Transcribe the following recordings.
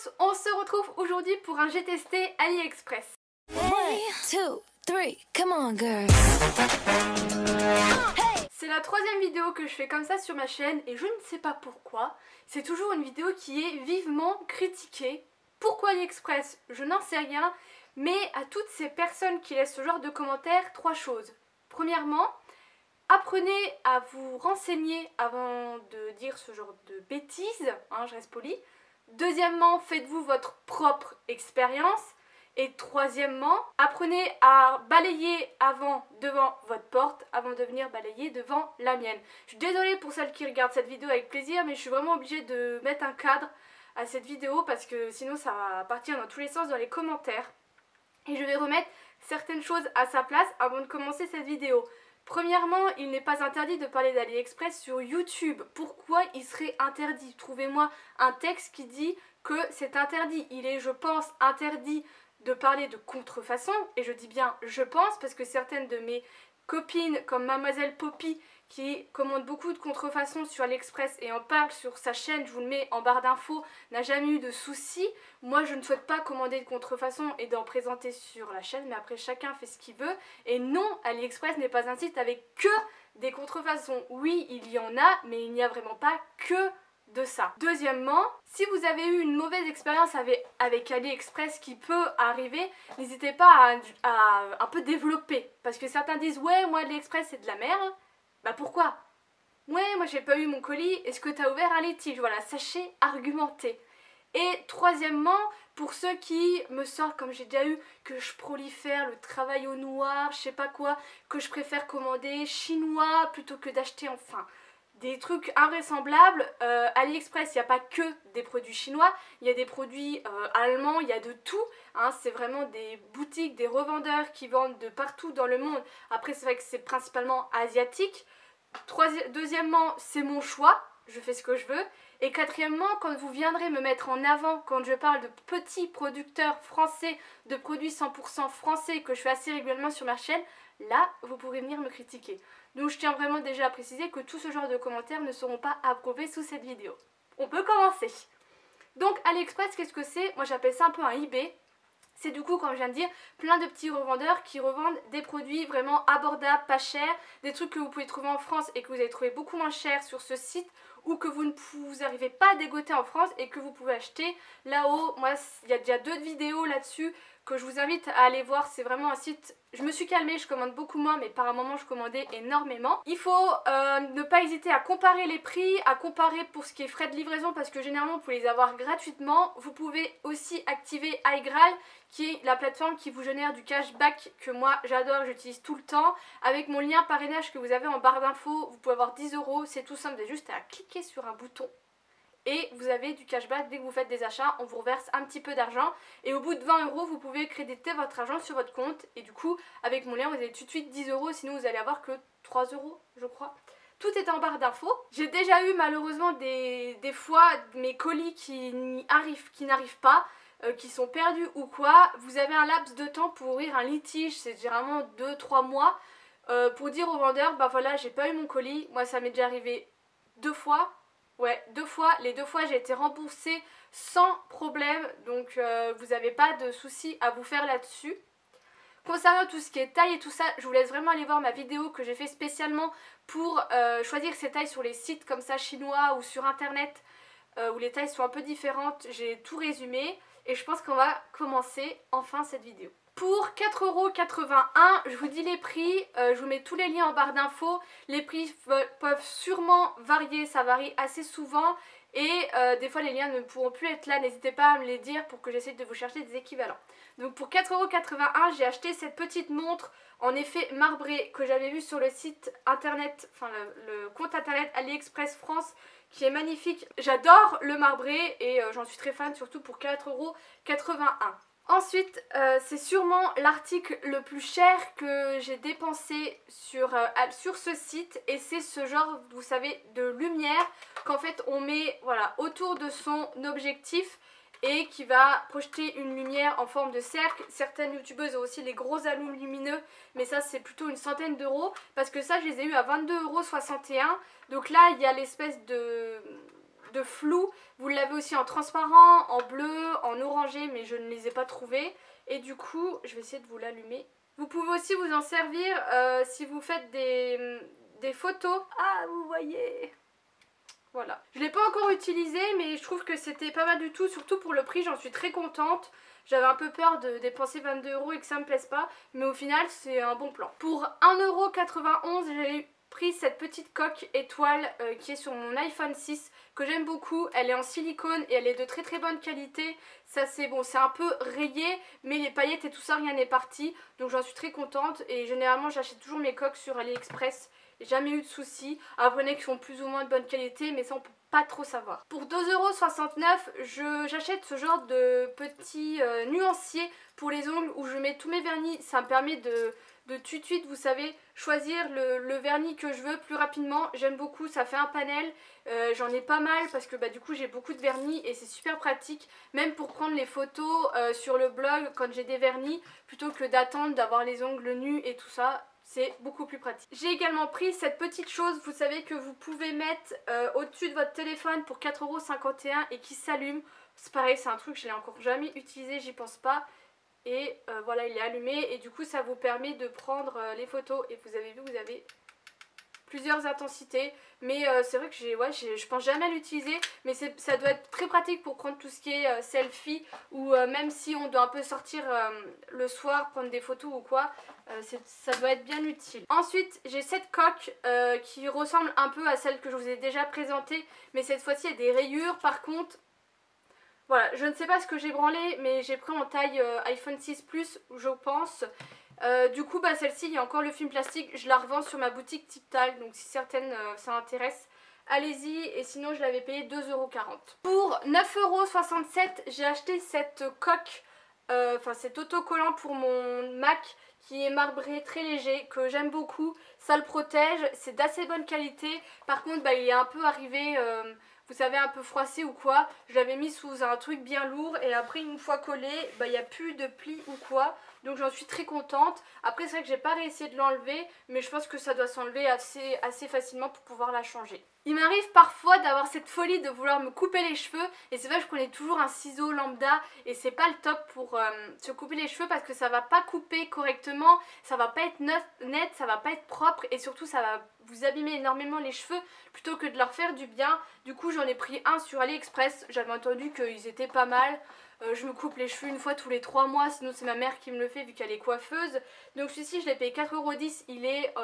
tous, on se retrouve aujourd'hui pour un j'ai testé AliExpress. 1, 2, 3, come on girl. C'est la troisième vidéo que je fais comme ça sur ma chaîne et je ne sais pas pourquoi. C'est toujours une vidéo qui est vivement critiquée. Pourquoi AliExpress? Je n'en sais rien. Mais à toutes ces personnes qui laissent ce genre de commentaires, trois choses. Premièrement, apprenez à vous renseigner avant de dire ce genre de bêtises, hein, je reste polie. Deuxièmement, faites-vous votre propre expérience. Et troisièmement, apprenez à balayer devant votre porte avant de venir balayer devant la mienne. Je suis désolée pour celles qui regardent cette vidéo avec plaisir, mais je suis vraiment obligée de mettre un cadre à cette vidéo parce que sinon ça va partir dans tous les sens dans les commentaires. Et je vais remettre certaines choses à sa place avant de commencer cette vidéo. Premièrement, il n'est pas interdit de parler d'AliExpress sur YouTube. Pourquoi il serait interdit? Trouvez-moi un texte qui dit que c'est interdit. Il est, je pense, interdit de parler de contrefaçon. Et je dis bien je pense parce que certaines de mes copines comme Mademoiselle Poppy qui commande beaucoup de contrefaçons sur AliExpress et en parle sur sa chaîne, je vous le mets en barre d'infos, n'a jamais eu de soucis. Moi je ne souhaite pas commander de contrefaçon et d'en présenter sur la chaîne, mais après chacun fait ce qu'il veut. Et non, AliExpress n'est pas un site avec que des contrefaçons. Oui, il y en a, mais il n'y a vraiment pas que de ça. Deuxièmement, si vous avez eu une mauvaise expérience avec AliExpress qui peut arriver, n'hésitez pas à un peu développer. Parce que certains disent ouais, moi AliExpress c'est de la merde. Bah pourquoi? Ouais, moi j'ai pas eu mon colis, est-ce que t'as ouvert un litige? Voilà, sachez argumenter. Et troisièmement, pour ceux qui me sortent, comme j'ai déjà eu, que je prolifère le travail au noir, je sais pas quoi, que je préfère commander chinois plutôt que d'acheter enfin des trucs invraisemblables. AliExpress, il n'y a pas que des produits chinois, il y a des produits allemands, il y a de tout. Hein, c'est vraiment des boutiques, des revendeurs qui vendent de partout dans le monde. Après, c'est vrai que c'est principalement asiatique. Deuxièmement, c'est mon choix, je fais ce que je veux. Et quatrièmement, quand vous viendrez me mettre en avant, quand je parle de petits producteurs français, de produits 100% français que je fais assez régulièrement sur ma chaîne, là, vous pourrez venir me critiquer. Donc je tiens vraiment déjà à préciser que tout ce genre de commentaires ne seront pas approuvés sous cette vidéo. On peut commencer. Donc AliExpress, qu'est-ce que c'est? Moi j'appelle ça un peu un eBay. C'est du coup, comme je viens de dire, plein de petits revendeurs qui revendent des produits vraiment abordables, pas chers, des trucs que vous pouvez trouver en France et que vous allez trouver beaucoup moins cher sur ce site ou que vous n'arrivez pas à dégoter en France et que vous pouvez acheter là-haut. Moi, il y a déjà 2 vidéos là-dessus que je vous invite à aller voir. C'est vraiment un site, je me suis calmée, je commande beaucoup moins, mais par un moment je commandais énormément. Il faut ne pas hésiter à comparer les prix, à comparer pour ce qui est frais de livraison parce que généralement vous pouvez les avoir gratuitement. Vous pouvez aussi activer iGraal qui est la plateforme qui vous génère du cashback que moi j'adore, j'utilise tout le temps. Avec mon lien parrainage que vous avez en barre d'infos, vous pouvez avoir 10 €, c'est tout simple, vous avez juste à cliquer sur un bouton. Et vous avez du cashback dès que vous faites des achats, on vous reverse un petit peu d'argent. Et au bout de 20 €, vous pouvez créditer votre argent sur votre compte. Et du coup, avec mon lien, vous avez tout de suite 10 €, sinon vous allez avoir que 3 € je crois. Tout est en barre d'infos. J'ai déjà eu malheureusement des fois mes colis qui n'arrivent pas, qui sont perdus ou quoi. Vous avez un laps de temps pour ouvrir un litige, c'est généralement 2-3 mois, pour dire au vendeur, bah voilà, j'ai pas eu mon colis. Moi ça m'est déjà arrivé 2 fois. Ouais, 2 fois. Les 2 fois j'ai été remboursée sans problème. Donc vous n'avez pas de soucis à vous faire là-dessus. Concernant tout ce qui est taille et tout ça, je vous laisse vraiment aller voir ma vidéo que j'ai fait spécialement pour choisir ces tailles sur les sites comme ça chinois ou sur internet où les tailles sont un peu différentes. J'ai tout résumé et je pense qu'on va commencer enfin cette vidéo. Pour 4,81 €, je vous dis les prix, je vous mets tous les liens en barre d'infos. Les prix peuvent sûrement varier, ça varie assez souvent. Et des fois les liens ne pourront plus être là, n'hésitez pas à me les dire pour que j'essaie de vous chercher des équivalents. Donc pour 4,81 €, j'ai acheté cette petite montre en effet marbré que j'avais vu sur le site internet, enfin le compte internet AliExpress France qui est magnifique. J'adore le marbré et j'en suis très fan, surtout pour 4,81 €. Ensuite, c'est sûrement l'article le plus cher que j'ai dépensé sur ce site et c'est ce genre, vous savez, de lumière qu'en fait on met voilà, autour de son objectif et qui va projeter une lumière en forme de cercle. Certaines youtubeuses ont aussi les gros alums lumineux, mais ça c'est plutôt une centaine d'euros parce que ça je les ai eu à 22,61 €. Donc là il y a l'espèce de flou. Vous l'avez aussi en transparent, en bleu, en orangé, mais je ne les ai pas trouvés. Et du coup, je vais essayer de vous l'allumer. Vous pouvez aussi vous en servir si vous faites des photos. Ah, vous voyez. Voilà. Je ne l'ai pas encore utilisé, mais je trouve que c'était pas mal du tout, surtout pour le prix, j'en suis très contente. J'avais un peu peur de dépenser 22 € et que ça me plaise pas, mais au final c'est un bon plan. Pour 1,91 €, j'ai pris cette petite coque étoile qui est sur mon iPhone 6 que j'aime beaucoup. Elle est en silicone et elle est de très très bonne qualité. Ça c'est bon, c'est un peu rayé, mais les paillettes et tout ça, rien n'est parti. Donc j'en suis très contente et généralement j'achète toujours mes coques sur AliExpress. Jamais eu de soucis. Après, qui sont plus ou moins de bonne qualité, mais ça on peut pas trop savoir. Pour 2,69 €, j'achète ce genre de petits nuanciers pour les ongles où je mets tous mes vernis. Ça me permet de tout de suite, vous savez, choisir le vernis que je veux plus rapidement. J'aime beaucoup, ça fait un panel. J'en ai pas mal parce que du coup j'ai beaucoup de vernis et c'est super pratique. Même pour prendre les photos sur le blog quand j'ai des vernis, plutôt que d'attendre d'avoir les ongles nus et tout ça. C'est beaucoup plus pratique. J'ai également pris cette petite chose, vous savez, que vous pouvez mettre au-dessus de votre téléphone pour 4,51 € et qui s'allume. C'est pareil, c'est un truc que je n'ai encore jamais utilisé, j'y pense pas. Et voilà, il est allumé et du coup ça vous permet de prendre les photos. Et vous avez vu, vous avez plusieurs intensités. Mais c'est vrai que je pense jamais à l'utiliser. Mais ça doit être très pratique pour prendre tout ce qui est selfie. Ou même si on doit un peu sortir le soir, prendre des photos ou quoi. Ça doit être bien utile. Ensuite, j'ai cette coque qui ressemble un peu à celle que je vous ai déjà présentée. Mais cette fois-ci, il y a des rayures. Par contre, voilà, je ne sais pas ce que j'ai branlé, mais j'ai pris en taille iPhone 6 Plus, je pense. Du coup, celle-ci, il y a encore le film plastique. Je la revends sur ma boutique TikTok. Donc si certaines ça intéresse, allez-y. Et sinon, je l'avais payé 2,40 €. Pour 9,67 €, j'ai acheté cette coque, cet autocollant pour mon Mac qui est marbré, très léger, que j'aime beaucoup. Ça le protège, c'est d'assez bonne qualité. Par contre, il est un peu arrivé... vous savez, un peu froissé ou quoi. Je l'avais mis sous un truc bien lourd et après une fois collé, il n'y a plus de plis ou quoi. Donc j'en suis très contente. Après c'est vrai que j'ai pas réussi de l'enlever, mais je pense que ça doit s'enlever assez facilement pour pouvoir la changer. Il m'arrive parfois d'avoir cette folie de vouloir me couper les cheveux et c'est vrai que je prenais toujours un ciseau lambda et c'est pas le top pour se couper les cheveux parce que ça va pas couper correctement, ça va pas être net, ça va pas être propre et surtout ça va vous abîmer énormément les cheveux plutôt que de leur faire du bien. Du coup j'en ai pris un sur AliExpress, j'avais entendu qu'ils étaient pas mal. Je me coupe les cheveux une fois tous les 3 mois, sinon c'est ma mère qui me le fait vu qu'elle est coiffeuse. Donc celui-ci je l'ai payé 4,10 €, il est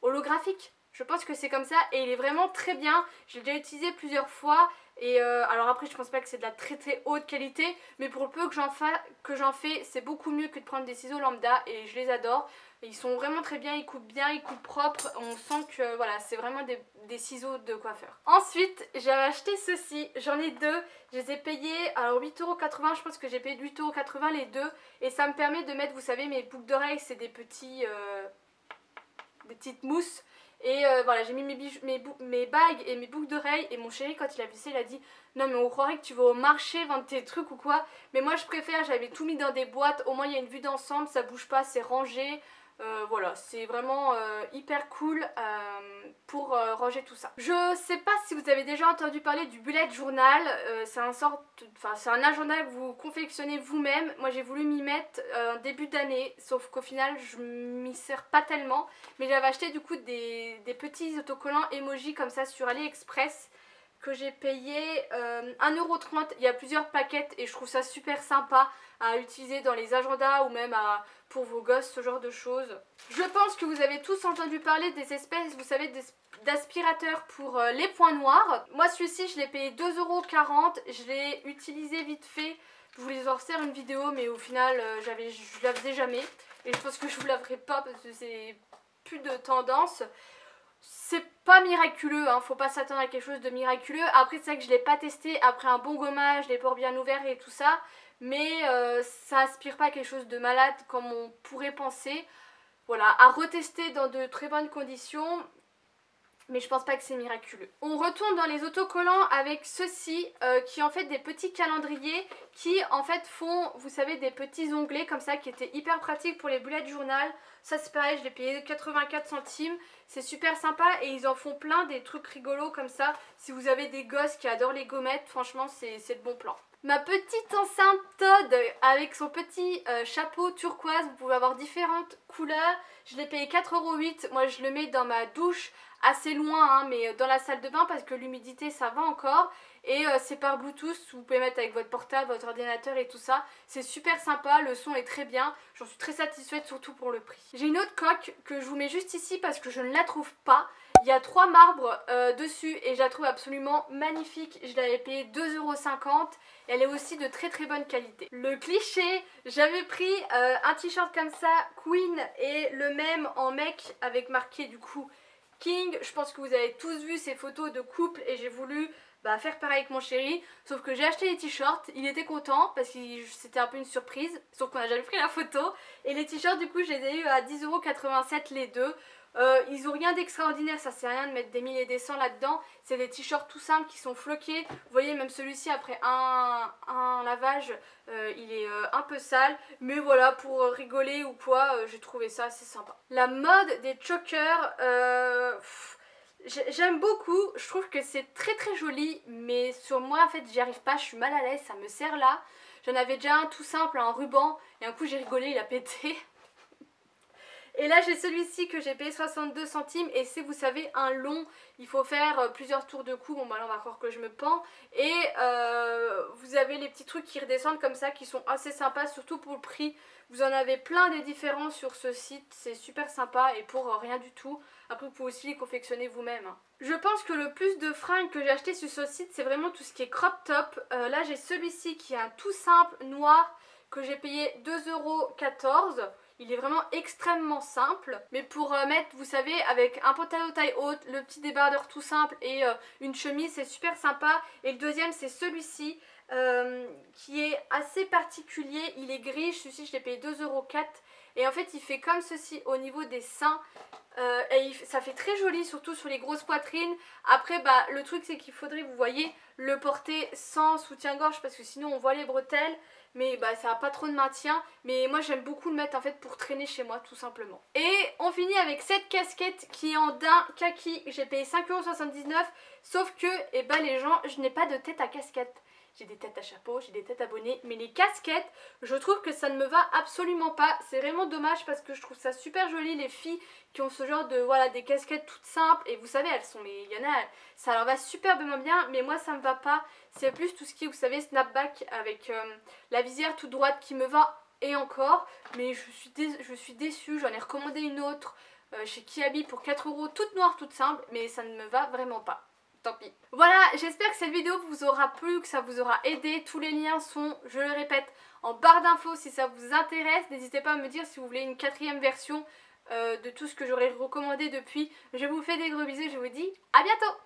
holographique. Je pense que c'est comme ça et il est vraiment très bien. J'ai déjà utilisé plusieurs fois et alors après je pense pas que c'est de la très très haute qualité, mais pour le peu que j'en fais, c'est beaucoup mieux que de prendre des ciseaux lambda et je les adore. Ils sont vraiment très bien, ils coupent bien, ils coupent propre. On sent que voilà, c'est vraiment des ciseaux de coiffeur. Ensuite, j'avais acheté ceci, j'en ai deux. Je les ai payés alors 8,80 €, je pense que j'ai payé 8,80 € les deux. Et ça me permet de mettre, vous savez, mes boucles d'oreilles, c'est des petites mousses. Et voilà, j'ai mis mes bagues et mes boucles d'oreilles. Et mon chéri, quand il a vu ça, il a dit non mais on croirait que tu vas au marché vendre tes trucs ou quoi. Mais moi je préfère, j'avais tout mis dans des boîtes. Au moins il y a une vue d'ensemble, ça bouge pas, c'est rangé. Voilà, c'est vraiment hyper cool pour ranger tout ça. Je sais pas si vous avez déjà entendu parler du bullet journal. C'est un agenda que vous confectionnez vous-même. Moi j'ai voulu m'y mettre en début d'année, sauf qu'au final je m'y sers pas tellement. Mais j'avais acheté du coup des petits autocollants emoji comme ça sur AliExpress que j'ai payé 1,30 €. Il y a plusieurs paquets et je trouve ça super sympa à utiliser dans les agendas ou même pour vos gosses, ce genre de choses. Je pense que vous avez tous entendu parler des espèces, vous savez, d'aspirateurs pour les points noirs. Moi celui-ci je l'ai payé 2,40 €, je l'ai utilisé vite fait. Je voulais en refaire une vidéo mais au final je la faisais jamais. Et je pense que je vous la ferai pas parce que c'est plus de tendance. C'est pas miraculeux, hein, faut pas s'attendre à quelque chose de miraculeux. Après c'est vrai que je l'ai pas testé après un bon gommage, les pores bien ouverts et tout ça. Mais ça aspire pas à quelque chose de malade comme on pourrait penser. Voilà, à retester dans de très bonnes conditions. mais je pense pas que c'est miraculeux. On retourne dans les autocollants avec ceux-ci qui en fait des petits calendriers qui en fait font, vous savez, des petits onglets comme ça qui étaient hyper pratiques pour les bullet journal. Ça c'est pareil, je l'ai payé 84 centimes, c'est super sympa et ils en font plein des trucs rigolos comme ça. Si vous avez des gosses qui adorent les gommettes, franchement c'est le bon plan. Ma petite enceinte Todd avec son petit chapeau turquoise, vous pouvez avoir différentes couleurs. Je l'ai payé 4,08 €, moi je le mets dans ma douche assez loin hein, mais dans la salle de bain parce que l'humidité ça va encore. Et c'est par Bluetooth, vous pouvez mettre avec votre portable, votre ordinateur et tout ça. C'est super sympa, le son est très bien, j'en suis très satisfaite surtout pour le prix. J'ai une autre coque que je vous mets juste ici parce que je ne la trouve pas. Il y a 3 marbres dessus et je la trouve absolument magnifique. Je l'avais payé 2,50 €. Elle est aussi de très très bonne qualité. Le cliché, j'avais pris un t-shirt comme ça, Queen, et le même en mec avec marqué du coup King. Je pense que vous avez tous vu ces photos de couple et j'ai voulu faire pareil avec mon chéri. Sauf que j'ai acheté les t-shirts, il était content parce que c'était un peu une surprise. Sauf qu'on n'a jamais pris la photo. Et les t-shirts du coup je les ai eu à 10,87 € les deux. Ils ont rien d'extraordinaire, ça sert à rien de mettre des 1000 et des 100 là-dedans. C'est des t-shirts tout simples qui sont floqués. Vous voyez même celui-ci après un lavage, il est un peu sale. Mais voilà, pour rigoler ou quoi, j'ai trouvé ça assez sympa. La mode des chokers, j'aime beaucoup. Je trouve que c'est très très joli. Mais sur moi en fait j'y arrive pas, je suis mal à l'aise, ça me serre là. J'en avais déjà un tout simple, un ruban. Et un coup j'ai rigolé, il a pété. Et là j'ai celui-ci que j'ai payé 62 centimes et c'est, vous savez, un long. Il faut faire plusieurs tours de cou. Bon bah là on va croire que je me pends. Et vous avez les petits trucs qui redescendent comme ça qui sont assez sympas, surtout pour le prix. Vous en avez plein des différents sur ce site, c'est super sympa et pour rien du tout. Après vous pouvez aussi les confectionner vous-même. Je pense que le plus de fringues que j'ai acheté sur ce site c'est vraiment tout ce qui est crop top. Là j'ai celui-ci qui est un tout simple noir que j'ai payé 2,14 €. Il est vraiment extrêmement simple, mais pour mettre, vous savez, avec un pantalon taille haute, le petit débardeur tout simple et une chemise, c'est super sympa. Et le deuxième c'est celui-ci qui est assez particulier, il est gris, celui-ci je l'ai payé 2,04 €. Et en fait il fait comme ceci au niveau des seins. Et ça fait très joli, surtout sur les grosses poitrines. Après le truc c'est qu'il faudrait, vous voyez, le porter sans soutien-gorge parce que sinon on voit les bretelles. Mais ça n'a pas trop de maintien. Mais moi j'aime beaucoup le mettre en fait pour traîner chez moi tout simplement. Et on finit avec cette casquette qui est en daim kaki. J'ai payé 5,79 €. Sauf que les gens, je n'ai pas de tête à casquette. J'ai des têtes à chapeau, j'ai des têtes à bonnet, mais les casquettes, je trouve que ça ne me va absolument pas. C'est vraiment dommage parce que je trouve ça super joli, les filles qui ont ce genre de, voilà, des casquettes toutes simples. Et vous savez, elles sont, mais il y en a, ça leur va superbement bien, mais moi ça me va pas. C'est plus tout ce qui est, vous savez, snapback avec la visière toute droite qui me va et encore. Mais je suis déçue, j'en ai recommandé une autre chez Kiabi pour 4 € toute noire, toute simple, mais ça ne me va vraiment pas. Tant pis. Voilà, j'espère que cette vidéo vous aura plu, que ça vous aura aidé. Tous les liens sont, je le répète, en barre d'infos si ça vous intéresse. N'hésitez pas à me dire si vous voulez une 4e version de tout ce que j'aurais recommandé depuis. Je vous fais des gros bisous, je vous dis à bientôt.